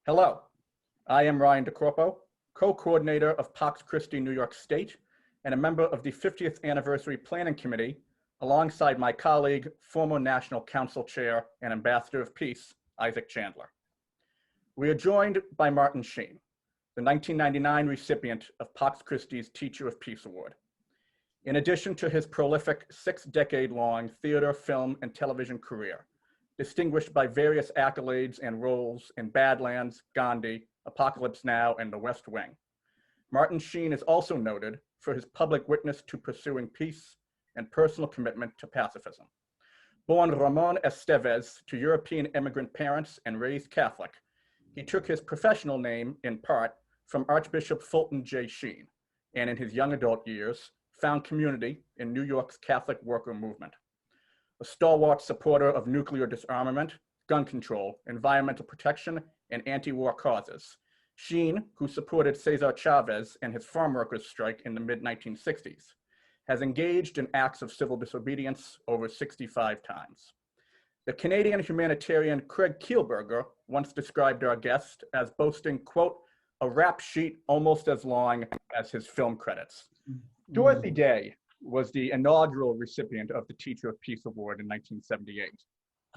Hello, I am Ryan DeCorpo, co-coordinator of Pax Christi New York State and a member of the 50th Anniversary Planning Committee, alongside my colleague, former National Council Chair and Ambassador of Peace, Isaac Chandler. We are joined by Martin Sheen, the 1999 recipient of Pax Christi's Teacher of Peace Award. In addition to his prolific 6-decade-long theater, film, and television career, distinguished by various accolades and roles in Badlands, Gandhi, Apocalypse Now, and The West Wing, Martin Sheen is also noted for his public witness to pursuing peace and personal commitment to pacifism. Born Ramon Estevez to European immigrant parents and raised Catholic, he took his professional name in part from Archbishop Fulton J. Sheen, and in his young adult years, found community in New York's Catholic worker movement. A stalwart supporter of nuclear disarmament, gun control, environmental protection, and anti-war causes, Sheen, who supported Cesar Chavez and his farm workers' strike in the mid-1960s, has engaged in acts of civil disobedience over 65 times. The Canadian humanitarian Craig Kielburger once described our guest as boasting, quote, a rap sheet almost as long as his film credits. Dorothy Day was the inaugural recipient of the Teacher of Peace Award in 1978.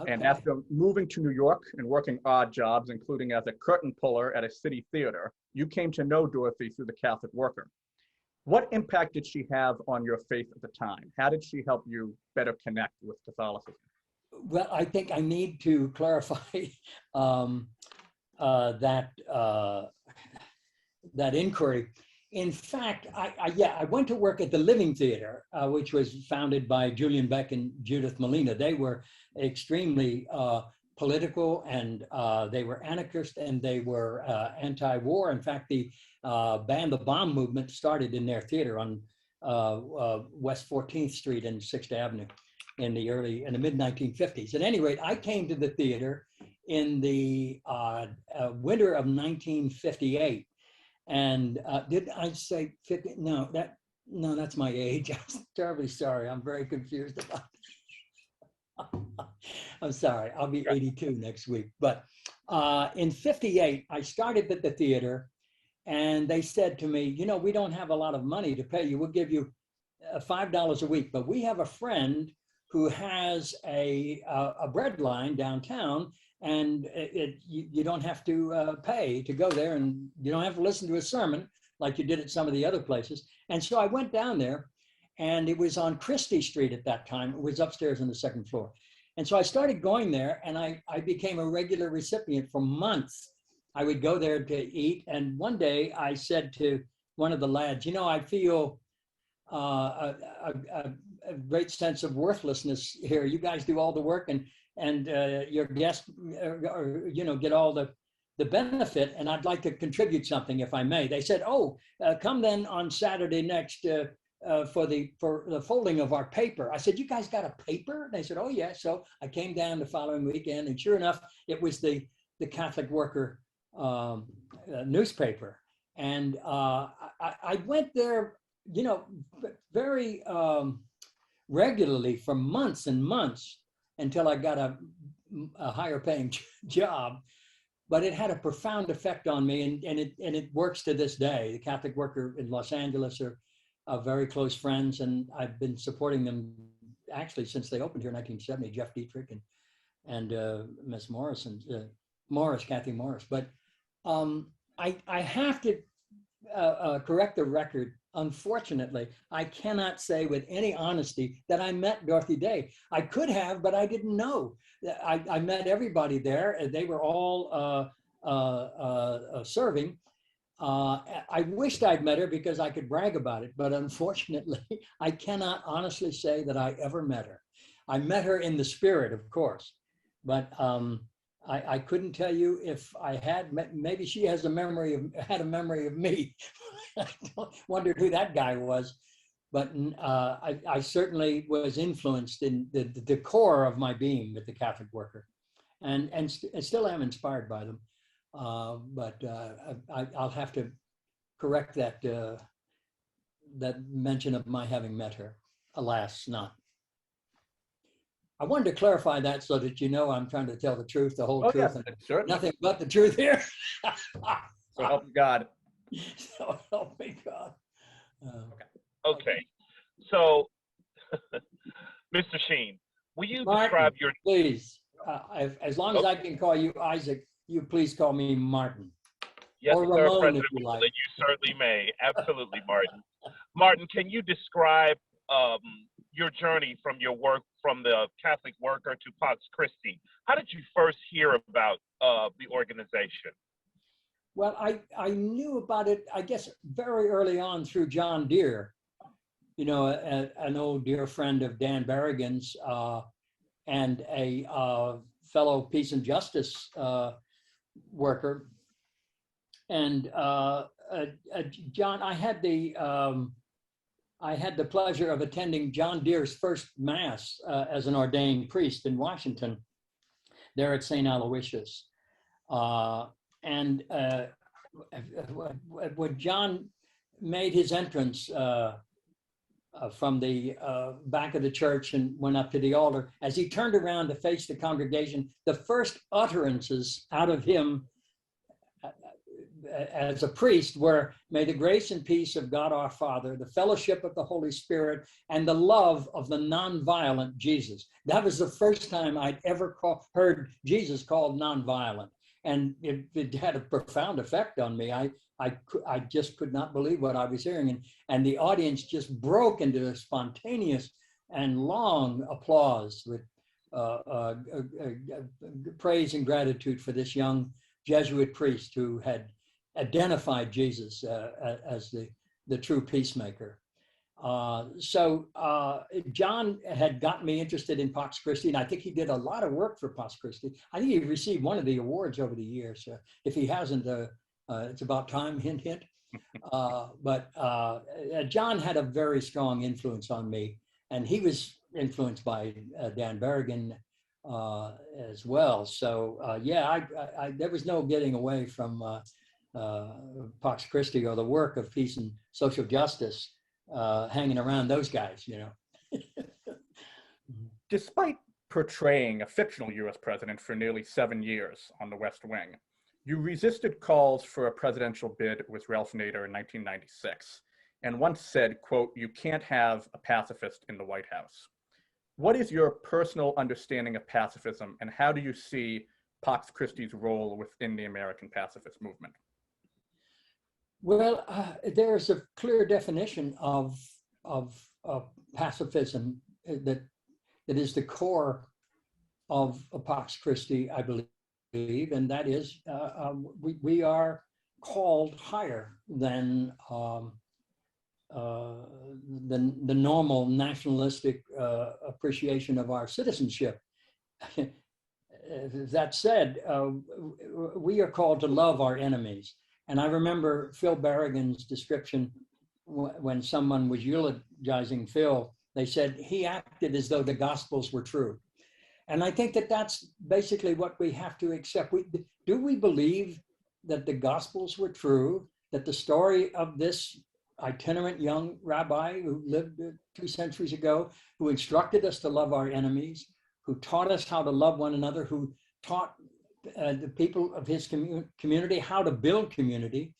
Okay. And after moving to New York and working odd jobs, including as a curtain puller at a city theater, you came to know Dorothy through the Catholic Worker. What impact did she have on your faith at the time? How did she help you better connect with Catholicism? Well, I think I need to clarify that inquiry. In fact, I went to work at the Living Theater, which was founded by Julian Beck and Judith Molina. They were extremely political, and they were anarchist, and they were anti-war. In fact, the Ban the Bomb movement started in their theater on West 14th Street and 6th Avenue in the mid-1950s. At any rate, I came to the theater in the winter of 1958. And did I say 50? No, that's my age. I'm terribly sorry. I'm very confused about it. I'm sorry. I'll be 82 next week. But in 58, I started at the theater, and they said to me, you know, we don't have a lot of money to pay you. We'll give you $5 a week, but we have a friend who has a bread line downtown, and you don't have to pay to go there, and you don't have to listen to a sermon like you did at some of the other places. And so I went down there, and it was on Christie Street at that time. It was upstairs on the second floor. And so I started going there, and I became a regular recipient for months. I would go there to eat, and one day I said to one of the lads, you know, I feel a great sense of worthlessness here. You guys do all the work, and your guests, get all the benefit, and I'd like to contribute something if I may. They said, oh, come then on Saturday next for the folding of our paper. I said, you guys got a paper? And they said, oh yeah. So I came down the following weekend, and sure enough, it was the Catholic Worker newspaper. And I went there, very regularly for months and months, until I got a higher paying job. But it had a profound effect on me, and it works to this day. The Catholic Worker in Los Angeles are very close friends, and I've been supporting them actually since they opened here in 1970, Jeff Dietrich and Miss Morris, and Kathy Morris. But I have to correct the record. Unfortunately, I cannot say with any honesty that I met Dorothy Day. I could have, but I didn't know. I met everybody there. They were all serving. I wished I'd met her because I could brag about it, but unfortunately, I cannot honestly say that I ever met her. I met her in the spirit, of course, but I couldn't tell you if I had. Maybe she has had a memory of me. I wondered who that guy was, but I certainly was influenced in the core of my being with the Catholic Worker, and still am inspired by them. But I'll have to correct that mention of my having met her. Alas, not. I wanted to clarify that so that you know I'm trying to tell the truth, the whole Oh, truth, yes, and certainly. nothing but the truth here. So help me God. So help me God. Okay. So, Mr. Sheen, will you Martin, describe your please. As long as Oh. I can call you Isaac, you please call me Martin. yes, Or sir, Ramon, President if you like. Mullen, you certainly may. Absolutely, Martin. Martin, can you describe your journey from your work from the Catholic Worker to Pax Christi? How did you first hear about the organization? Well, I knew about it, I guess, very early on through John Deere, you know, an old dear friend of Dan Berrigan's and a fellow peace and justice worker. And John, I had the pleasure of attending John Deere's first mass as an ordained priest in Washington, there at St. Aloysius. And when John made his entrance from the back of the church and went up to the altar, as he turned around to face the congregation, the first utterances out of him as a priest were, "May the grace and peace of God our Father, the fellowship of the Holy Spirit, and the love of the nonviolent Jesus." That was the first time I'd ever heard Jesus called nonviolent. And it had a profound effect on me. I just could not believe what I was hearing. And the audience just broke into a spontaneous and long applause with praise and gratitude for this young Jesuit priest who had identified Jesus as the true peacemaker. So John had gotten me interested in Pax Christi, and I think he did a lot of work for Pax Christi. I think he received one of the awards over the years. If he hasn't, it's about time, hint, hint. But John had a very strong influence on me, and he was influenced by Dan Berrigan as well. So yeah, there was no getting away from Pax Christi or the work of peace and social justice hanging around those guys, you know. Despite portraying a fictional US president for nearly 7 years on the West Wing, you resisted calls for a presidential bid with Ralph Nader in 1996, and once said, quote, "You can't have a pacifist in the White House." What is your personal understanding of pacifism, and how do you see Pax Christi's role within the American pacifist movement? Well, there's a clear definition of pacifism that is the core of Pax Christi, I believe, and that is we are called higher than the normal nationalistic appreciation of our citizenship. That said, we are called to love our enemies. And I remember Phil Berrigan's description when someone was eulogizing Phil, they said he acted as though the Gospels were true. And I think that that's basically what we have to accept. Do we believe that the Gospels were true, that the story of this itinerant young rabbi who lived 2 centuries ago, who instructed us to love our enemies, who taught us how to love one another, who taught the people of his community how to build community.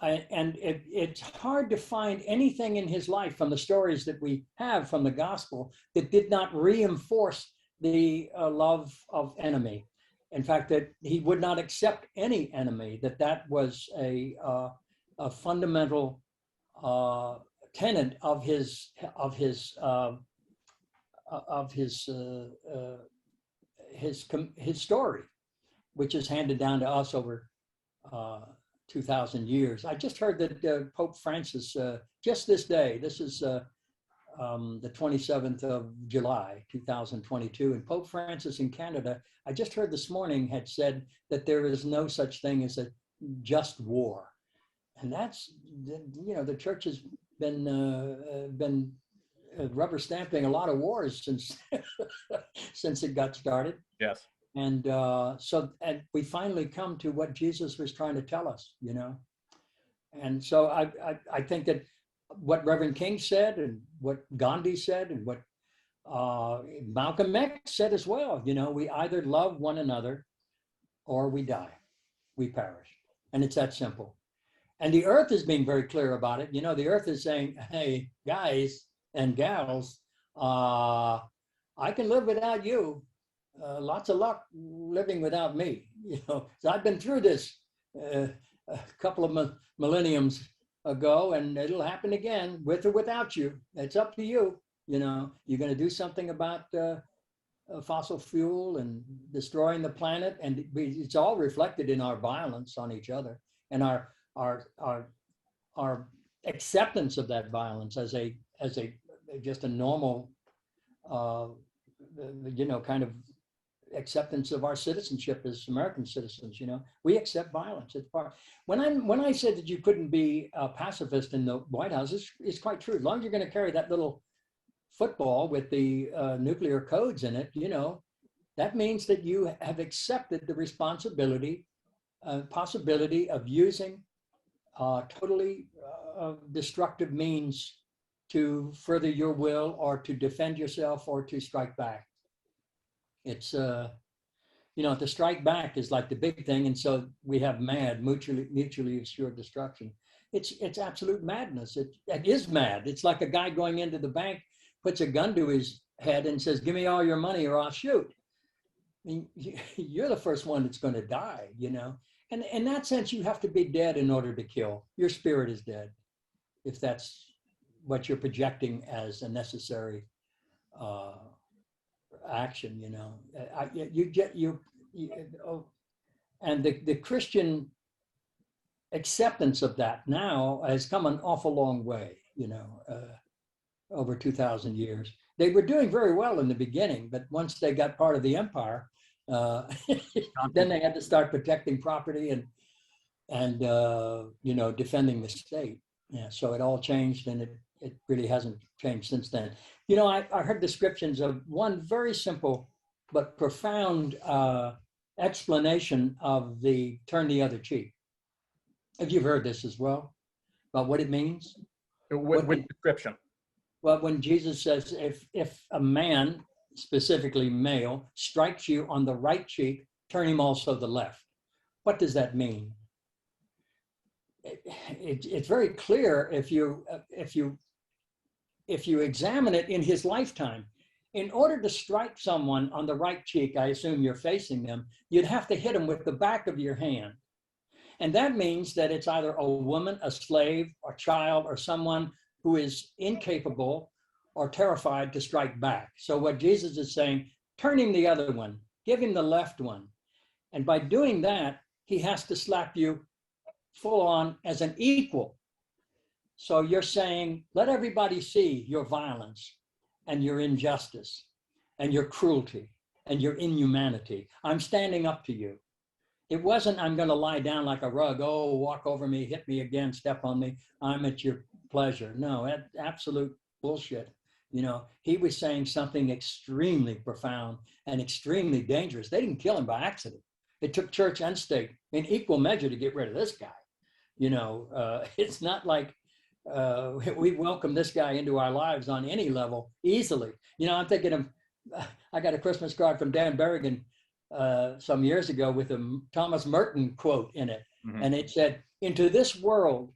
And it's hard to find anything in his life from the stories that we have from the gospel that did not reinforce the love of enemy. In fact, that he would not accept any enemy, that was a fundamental tenet of his story, which is handed down to us over 2,000 years. I just heard that Pope Francis, just this day, this is the 27th of July, 2022, and Pope Francis in Canada, I just heard this morning, had said that there is no such thing as a just war. And that's, you know, the church has been rubber stamping a lot of wars since since it got started. Yes. And so we finally come to what Jesus was trying to tell us, you know. And so I think that what Reverend King said and what Gandhi said and what Malcolm X said as well, you know, we either love one another or we die, we perish. And it's that simple. And the earth is being very clear about it. You know, the earth is saying, hey, guys and gals, I can live without you. Lots of luck living without me. You know, so I've been through this a couple of millenniums ago, and it'll happen again with or without you. It's up to you. You know, you're going to do something about fossil fuel and destroying the planet, and it's all reflected in our violence on each other and our acceptance of that violence as a just a normal you know, kind of acceptance of our citizenship as American citizens. You know, we accept violence. It's part. When I said that you couldn't be a pacifist in the White House, it's quite true. As long as you're going to carry that little football with the nuclear codes in it, you know, that means that you have accepted the responsibility, possibility of using totally destructive means to further your will or to defend yourself or to strike back. It's, you know, to strike back is like the big thing. And so we have MAD, mutually assured destruction. It's absolute madness. It is mad. It's like a guy going into the bank, puts a gun to his head and says, give me all your money or I'll shoot. I mean, you're the first one that's going to die, you know? And in that sense, you have to be dead in order to kill. Your spirit is dead, if that's what you're projecting as a necessary action, you know. And the Christian acceptance of that now has come an awful long way, you know, over 2,000 years. They were doing very well in the beginning, but once they got part of the empire, then they had to start protecting property and you know, defending the state. Yeah, so it all changed, and it really hasn't changed since then. You know, I heard descriptions of one very simple but profound explanation of the turn the other cheek. Have you heard this as well, about what it means? With description. Well, when Jesus says, if a man, specifically male, strikes you on the right cheek, turn him also the left. What does that mean? It's very clear if you examine it in his lifetime. In order to strike someone on the right cheek, I assume you're facing them, you'd have to hit them with the back of your hand. And that means that it's either a woman, a slave, a child, or someone who is incapable or terrified to strike back. So what Jesus is saying, turn him the other one, give him the left one. And by doing that, he has to slap you full on as an equal. So you're saying, let everybody see your violence and your injustice and your cruelty and your inhumanity. I'm standing up to you. It wasn't, I'm going to lie down like a rug. Oh, walk over me, hit me again, step on me. I'm at your pleasure. No, that's absolute bullshit. You know, he was saying something extremely profound and extremely dangerous. They didn't kill him by accident. It took church and state in equal measure to get rid of this guy. You know, it's not like we welcome this guy into our lives on any level easily. You know, I'm thinking of, I got a Christmas card from Dan Berrigan some years ago with a Thomas Merton quote in it. Mm-hmm. And it said, into this world,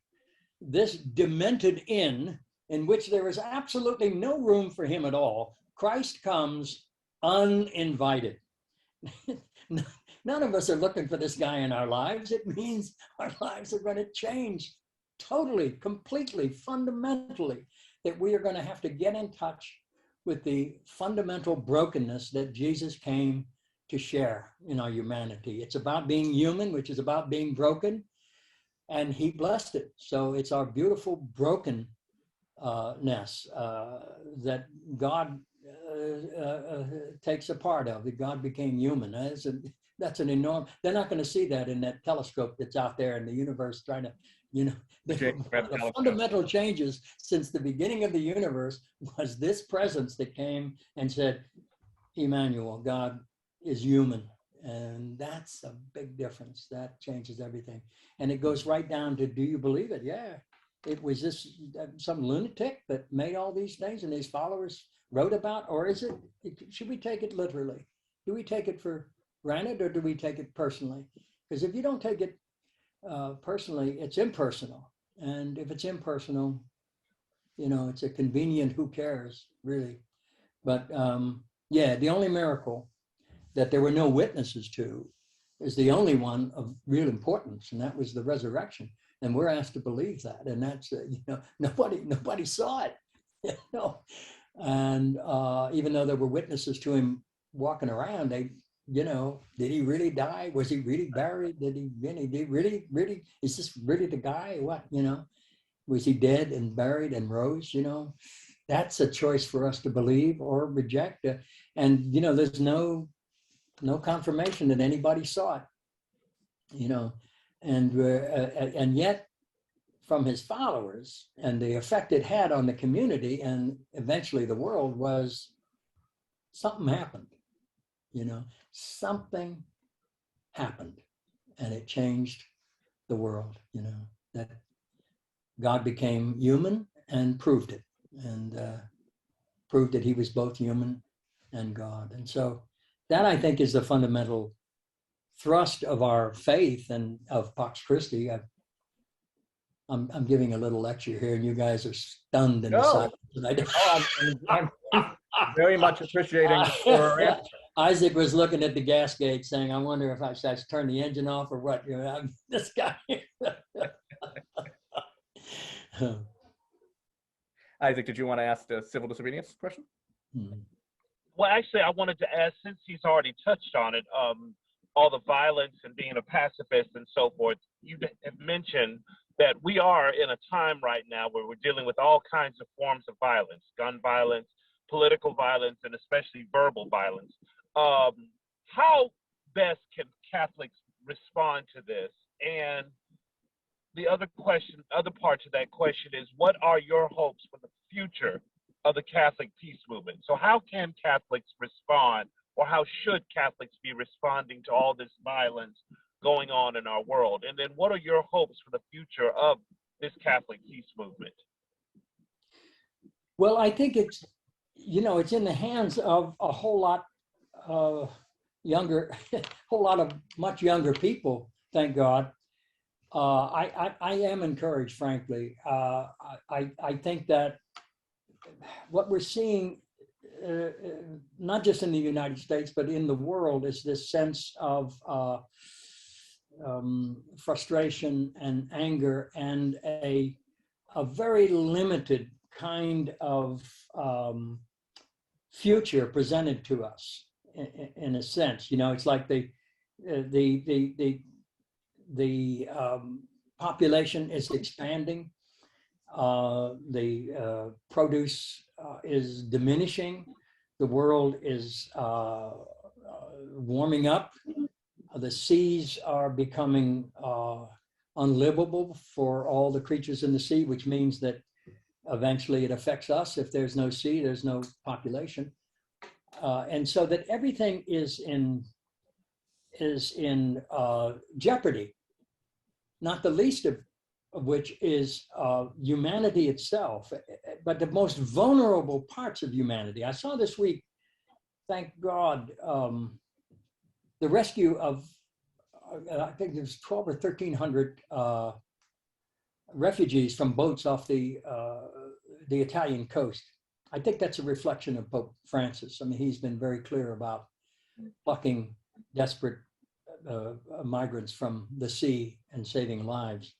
this demented inn in which there is absolutely no room for him at all, Christ comes uninvited. None of us are looking for this guy in our lives. It means our lives are going to change totally, completely, fundamentally, that we are going to have to get in touch with the fundamental brokenness that Jesus came to share in our humanity. It's about being human, which is about being broken, and he blessed it. So it's our beautiful brokenness that God takes a part of, that God became human. That's an enormous, they're not going to see that in that telescope that's out there in the universe trying to, you know, the fundamental changes since the beginning of the universe was this presence that came and said, Emmanuel, God is human. And that's a big difference. That changes everything. And it goes right down to, do you believe it? Yeah. it was this some lunatic that made all these things and his followers wrote about, or is it, should we take it literally? Do we take it for granted, or do we take it personally? Because if you don't take it personally, it's impersonal. And if it's impersonal, you know, it's a convenient who cares, really. But yeah, the only miracle that there were no witnesses to is the only one of real importance, and that was the resurrection. And we're asked to believe that, and that's you know, nobody saw it, you know. And even though there were witnesses to him walking around, they, you know, did he really die? Was he really buried? Did he really, is this really the guy? What, you know, was he dead and buried and rose? You know, that's a choice for us to believe or reject. And you know, there's no confirmation that anybody saw it, you know, and yet from his followers and the effect it had on the community and eventually the world was something happened, you know, something happened, and it changed the world, you know, that God became human and proved it, and proved that he was both human and God. And so that, I think, is the fundamental thrust of our faith and of Pax Christi. I'm giving a little lecture here, and you guys are stunned in the silence. I'm very much appreciating your answer. Isaac was looking at the gas gauge saying, I wonder if I should turn the engine off or what. You know, this guy. Isaac, did you want to ask the civil disobedience question? Well, actually, I wanted to ask, since he's already touched on it, all the violence and being a pacifist and so forth, you have mentioned that we are in a time right now where we're dealing with all kinds of forms of violence, gun violence, political violence, and especially verbal violence. How best can Catholics respond to this? And the other part to that question is, what are your hopes for the future of the Catholic peace movement? So how can Catholics respond, or how should Catholics be responding to all this violence going on in our world? And then what are your hopes for the future of this Catholic peace movement? Well, I think it's, you know, it's in the hands of a whole lot younger, much younger people, thank God. I am encouraged, frankly. I think that what we're seeing, not just in the United States, but in the world, is this sense of frustration and anger and a very limited kind of future presented to us in a sense. You know, it's like the population is expanding, the produce is diminishing, the world is warming up, the seas are becoming unlivable for all the creatures in the sea, which means that eventually it affects us. If there's no sea, there's no population. And so that everything is in jeopardy, not the least of which is humanity itself, but the most vulnerable parts of humanity. I saw this week, thank God, the rescue of, I think there's 12 or 1,300 refugees from boats off the Italian coast. I think that's a reflection of Pope Francis. I mean, he's been very clear about plucking desperate migrants from the sea and saving lives.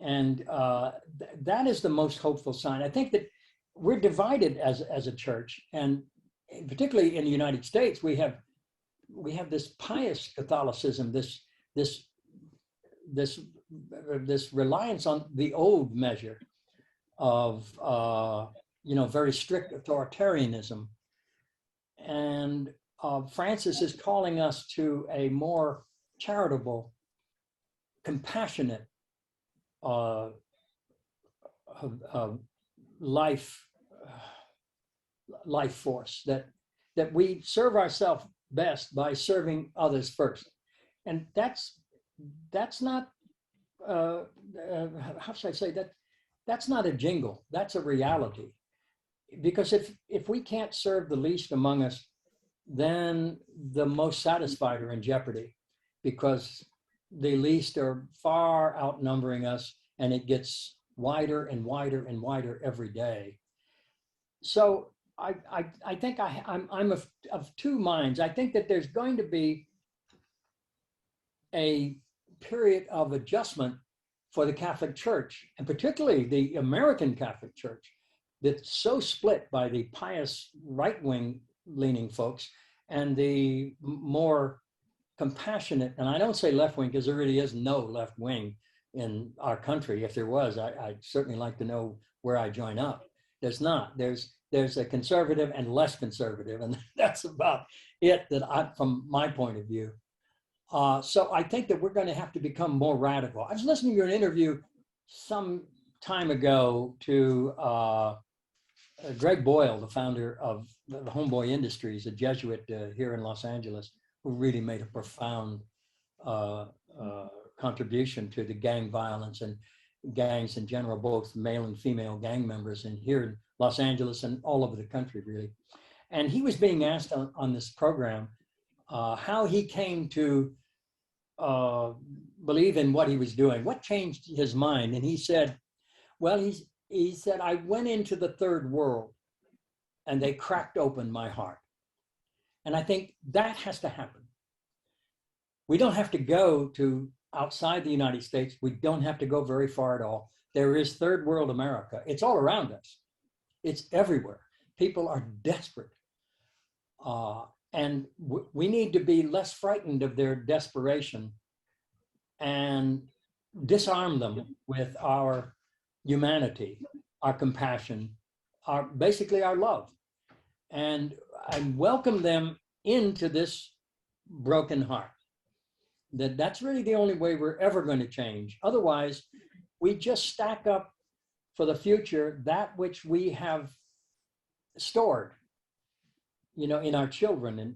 And that is the most hopeful sign. I think that we're divided as a church, and particularly in the United States, we have this pious Catholicism, this reliance on the old measure of very strict authoritarianism. And Francis is calling us to a more charitable, compassionate life force, that we serve ourselves best by serving others first. And that's not how should I say that, That's not a jingle. That's a reality. Because if we can't serve the least among us, then the most satisfied are in jeopardy, because the least are far outnumbering us, and it gets wider and wider and wider every day. So I think I'm of two minds. I think that there's going to be a period of adjustment for the Catholic Church, and particularly the American Catholic Church, that's so split by the pious right-wing leaning folks and the more compassionate, and I don't say left-wing because there really is no left-wing in our country. If there was, I'd certainly like to know where I join up. There's not. There's a conservative and less conservative, and that's about it from my point of view. So I think that we're going to have to become more radical. I was listening to an interview some time ago to Greg Boyle, the founder of the Homeboy Industries, a Jesuit here in Los Angeles, who really made a profound contribution to the gang violence and gangs in general, both male and female gang members, and here in Los Angeles and all over the country, really. And he was being asked on this program how he came to believe in what he was doing, what changed his mind. And he said, well, he said, I went into the third world and they cracked open my heart. And I think that has to happen. We don't have to go to outside the United States. We don't have to go very far at all. There is third world America. It's all around us. It's everywhere. People are desperate. And we need to be less frightened of their desperation and disarm them with our humanity, our compassion, basically our love, and welcome them into this broken heart. That's really the only way we're ever going to change. Otherwise, we just stack up for the future that which we have stored, in our children, and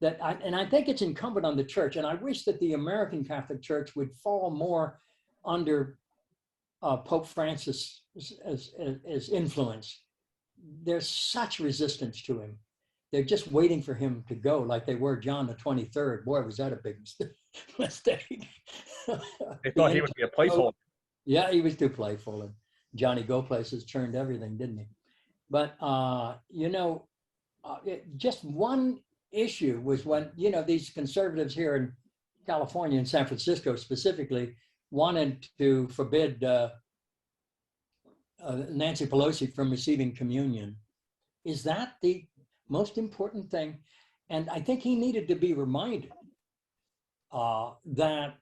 and I think it's incumbent on the church, and I wish that the American Catholic Church would fall more under Pope Francis as influence. There's such resistance to him. They're just waiting for him to go, like they were John the 23rd. Boy, was that a big mistake. They thought he would be a placeholder. Yeah, he was too playful, and Johnny Go Places turned everything, didn't he? But just one issue was when these conservatives here in California and San Francisco specifically wanted to forbid Nancy Pelosi from receiving communion. Is that the most important thing? And I think he needed to be reminded that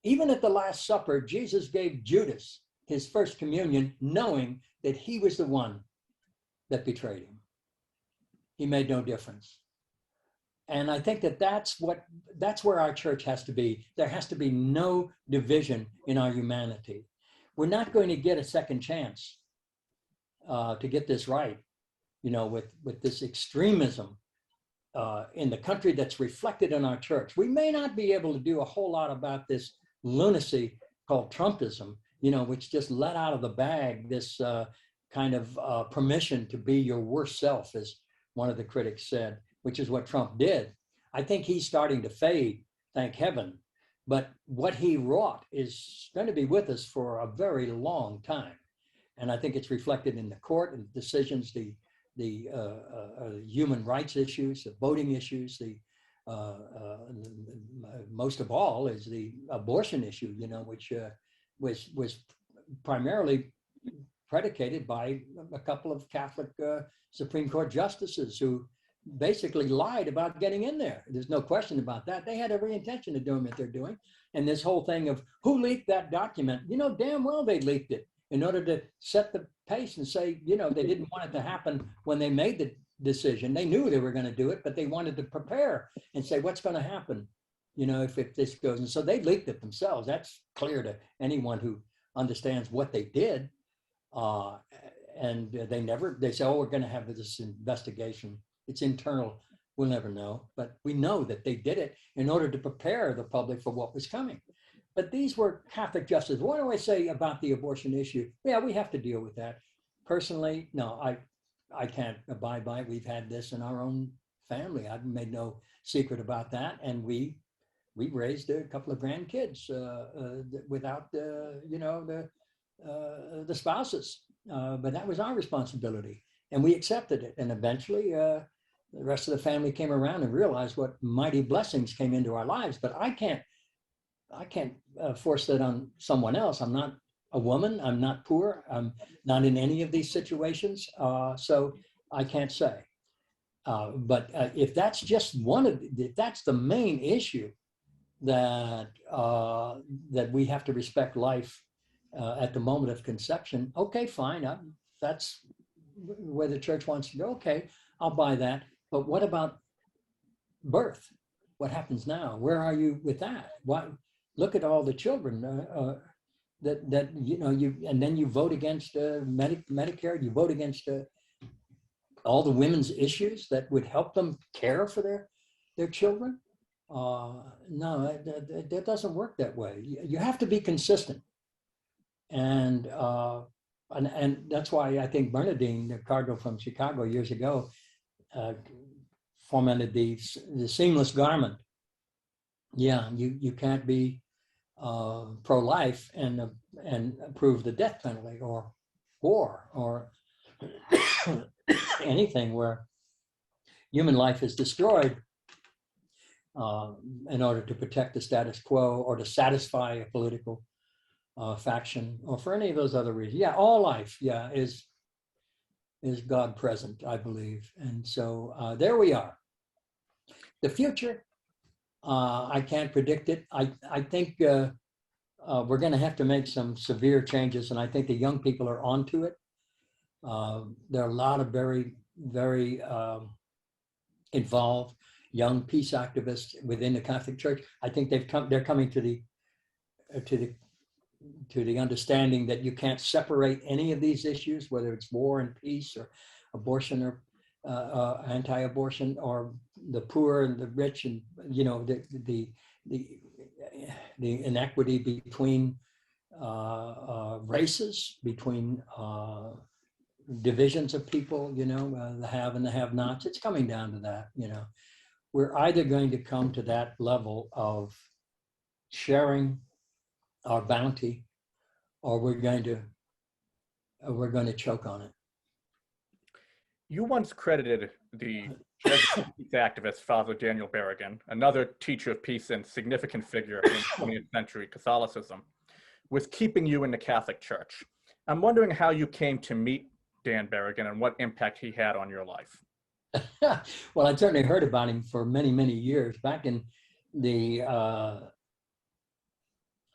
even at the Last Supper, Jesus gave Judas his first communion, knowing that he was the one that betrayed him. He made no difference. And I think that's where our church has to be. There has to be no division in our humanity. We're not going to get a second chance to get this right, with this extremism in the country that's reflected in our church. We may not be able to do a whole lot about this lunacy called Trumpism, which just let out of the bag this kind of permission to be your worst self, as one of the critics said, which is what Trump did. I think he's starting to fade, thank heaven. But what he wrought is going to be with us for a very long time. And I think it's reflected in the court and decisions, the human rights issues, the voting issues, most of all is the abortion issue, which was primarily predicated by a couple of Catholic Supreme Court justices who basically lied about getting in there. There's no question about that. They had every intention of doing what they're doing. And this whole thing of who leaked that document, damn well they leaked it in order to set the pace and say, they didn't want it to happen when they made the decision. They knew they were going to do it, but they wanted to prepare and say, what's going to happen, if this goes. And so they leaked it themselves. That's clear to anyone who understands what they did. And they say, oh, we're going to have this investigation. It's internal. We'll never know. But we know that they did it in order to prepare the public for what was coming. But these were Catholic justices. What do I say about the abortion issue? Yeah, we have to deal with that. Personally, no, I can't abide by it. We've had this in our own family. I've made no secret about that. And we raised a couple of grandkids without the spouses. But that was our responsibility. And we accepted it. And eventually, the rest of the family came around and realized what mighty blessings came into our lives. But I can't force that on someone else. I'm not a woman. I'm not poor. I'm not in any of these situations. So I can't say. But if that's just if that's the main issue, that we have to respect life at the moment of conception, okay, fine. That's where the church wants to go. Okay, I'll buy that. But what about birth? What happens now? Where are you with that? Why? Look at all the children that and then you vote against Medicare. You vote against all the women's issues that would help them care for their children. No, that doesn't work that way. You have to be consistent, and that's why I think Bernardine, the cardinal from Chicago years ago, fomented the seamless garment. Yeah, you can't be pro-life and approve the death penalty or war or anything where human life is destroyed in order to protect the status quo or to satisfy a political faction or for any of those other reasons. Yeah, all life, yeah, is God present, I believe. And so there we are. The future, I can't predict it. I think we're going to have to make some severe changes, and I think the young people are onto it. There are a lot of very, very involved young peace activists within the Catholic Church. I think they're coming to the understanding that you can't separate any of these issues, whether it's war and peace or abortion or anti-abortion or the poor and the rich, and the inequity between races, between divisions of people, the have and the have-nots. It's coming down to that. We're either going to come to that level of sharing our bounty, or we're going to choke on it. You once credited the Jesuit peace activist Father Daniel Berrigan, another teacher of peace and significant figure in 20th century Catholicism, with keeping you in the Catholic Church. I'm wondering how you came to meet Dan Berrigan and what impact he had on your life. Well, I certainly heard about him for many, many years. Back in the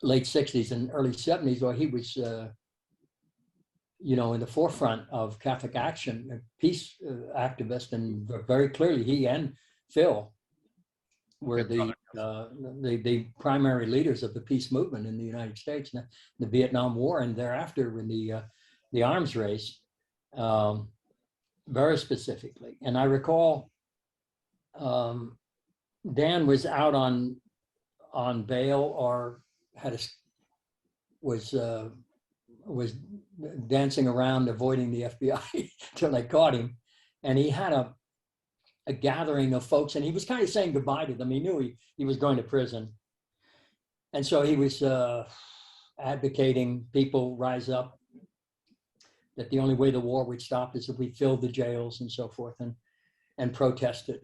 late 60s and early 70s, where he was in the forefront of Catholic action, a peace activist, and very clearly he and Phil were the primary leaders of the peace movement in the United States, the Vietnam War, and thereafter in the arms race, very specifically. And I recall Dan was out on bail or was dancing around avoiding the FBI till they caught him, and he had a gathering of folks, and he was kind of saying goodbye to them. He knew he was going to prison, and so he was advocating people rise up, that the only way the war would stop is if we filled the jails and so forth, and protested.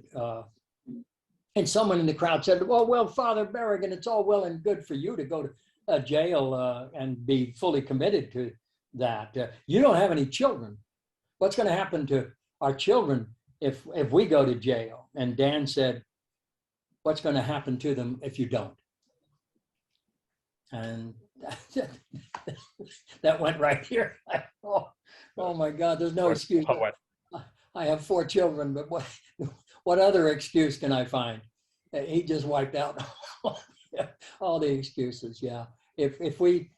And someone in the crowd said, well, Father Berrigan, it's all well and good for you to go to jail and be fully committed to that. You don't have any children. What's going to happen to our children if we go to jail? And Dan said, what's going to happen to them if you don't? And that went right here. Oh my God, there's no excuse. I have 4 children, but what other excuse can I find? He just wiped out all the excuses. Yeah. If we,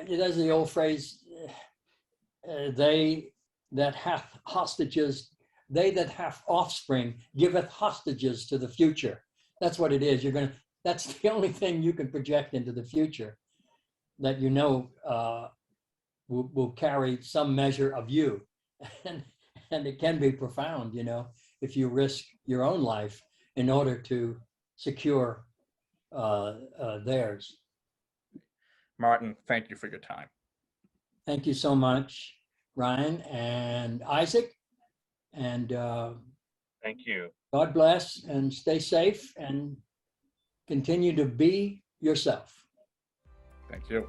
there's the old phrase, they that have hostages, they that have offspring giveth hostages to the future. That's what it is. that's the only thing you can project into the future that you know will carry some measure of you. And it can be profound, you know, if you risk your own life in order to secure theirs. Martin, thank you for your time. Thank you so much, Ryan and Isaac. And Thank you. God bless and stay safe and continue to be yourself. Thank you.